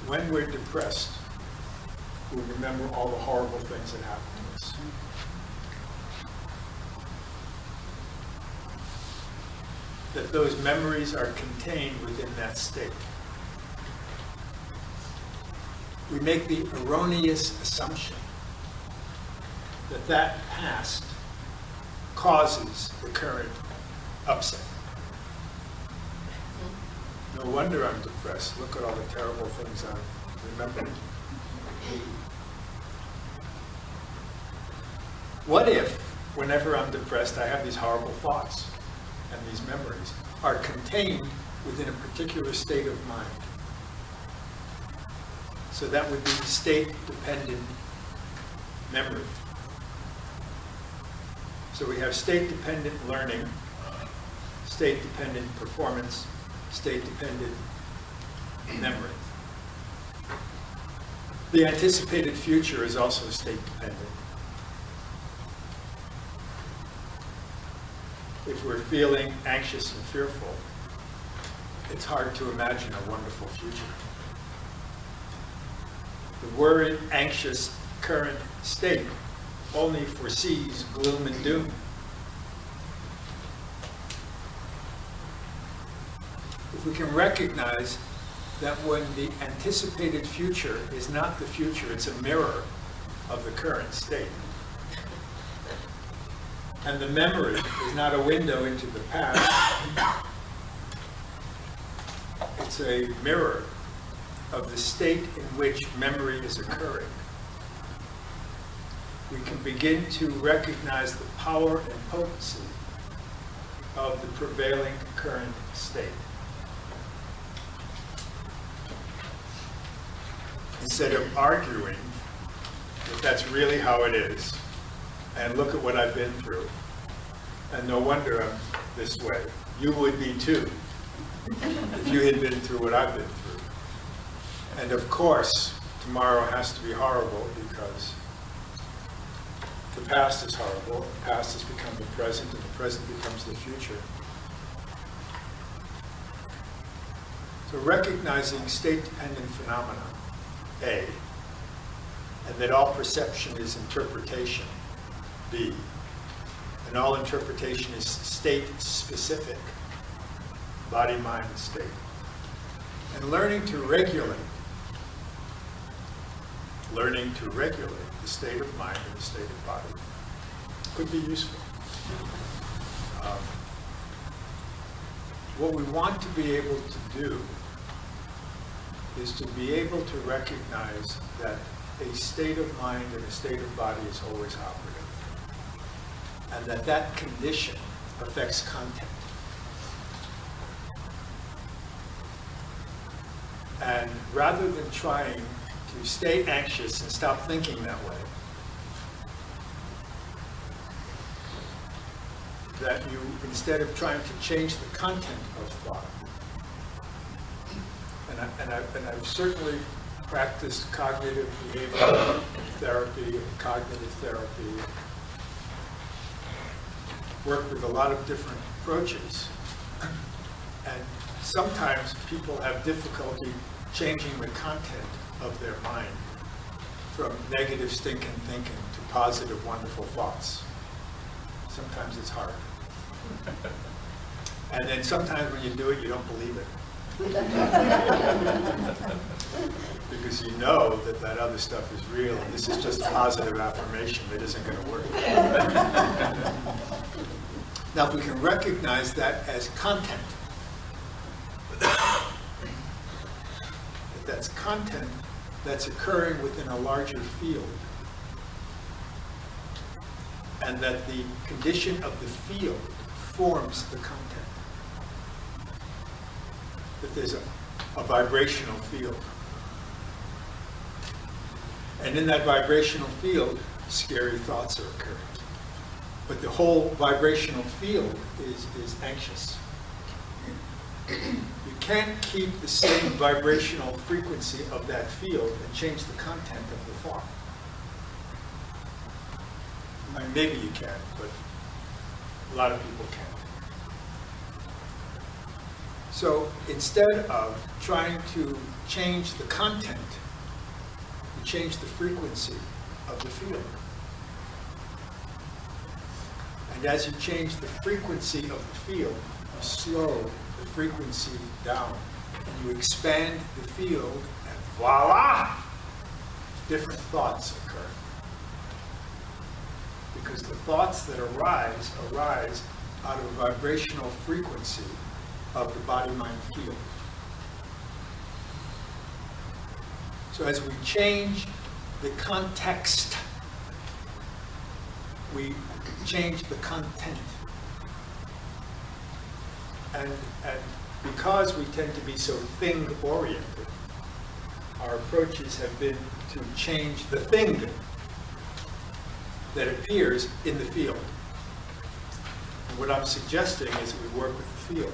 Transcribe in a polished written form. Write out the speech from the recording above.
when we're depressed, we remember all the horrible things that happened to us. That those memories are contained within that state. We make the erroneous assumption that that past causes the current upset. No wonder I'm depressed. Look at all the terrible things I'm remembering. What if, whenever I'm depressed, I have these horrible thoughts and these memories are contained within a particular state of mind? So that would be state-dependent memory. So we have state-dependent learning, state-dependent performance, state-dependent memory. The anticipated future is also state-dependent. If we're feeling anxious and fearful, it's hard to imagine a wonderful future. The worried, anxious current state only foresees gloom and doom. If we can recognize that when the anticipated future is not the future, it's a mirror of the current state. And the memory is not a window into the past, it's a mirror of the state in which memory is occurring. We can begin to recognize the power and potency of the prevailing current state. Instead of arguing that that's really how it is, and look at what I've been through, and no wonder I'm this way. You would be too, if you had been through what I've been through. And of course, tomorrow has to be horrible because the past is horrible, the past has become the present, and the present becomes the future. So recognizing state-dependent phenomena, A, and that all perception is interpretation, B, and all interpretation is state-specific, body, mind, and state. And learning to regulate the state of mind and the state of body could be useful. What we want to be able to do is to be able to recognize that a state of mind and a state of body is always operative, and that that condition affects content. And rather than trying to stay anxious and stop thinking that way, that you, instead of trying to change the content of thought, and I've certainly practiced cognitive behavioral therapy and cognitive therapy, worked with a lot of different approaches, and sometimes people have difficulty changing the content of their mind from negative stinking thinking to positive wonderful thoughts. Sometimes it's hard. And then sometimes when you do it, you don't believe it. Because you know that that other stuff is real, and this is just a positive affirmation that isn't going to work. Now, if we can recognize that as content, that that's content that's occurring within a larger field, and that the condition of the field forms the content. That there's a vibrational field. And in that vibrational field, scary thoughts are occurring. But the whole vibrational field is anxious. You can't keep the same vibrational frequency of that field and change the content of the thought. I mean, maybe you can, but a lot of people can't. So instead of trying to change the content, you change the frequency of the field. And as you change the frequency of the field, you slow the frequency down. And you expand the field, and voila! Different thoughts occur. Because the thoughts that arise out of a vibrational frequency of the body-mind field. So as we change the context, we change the content. And because we tend to be so thing-oriented, our approaches have been to change the thing that appears in the field. And what I'm suggesting is that we work with the field.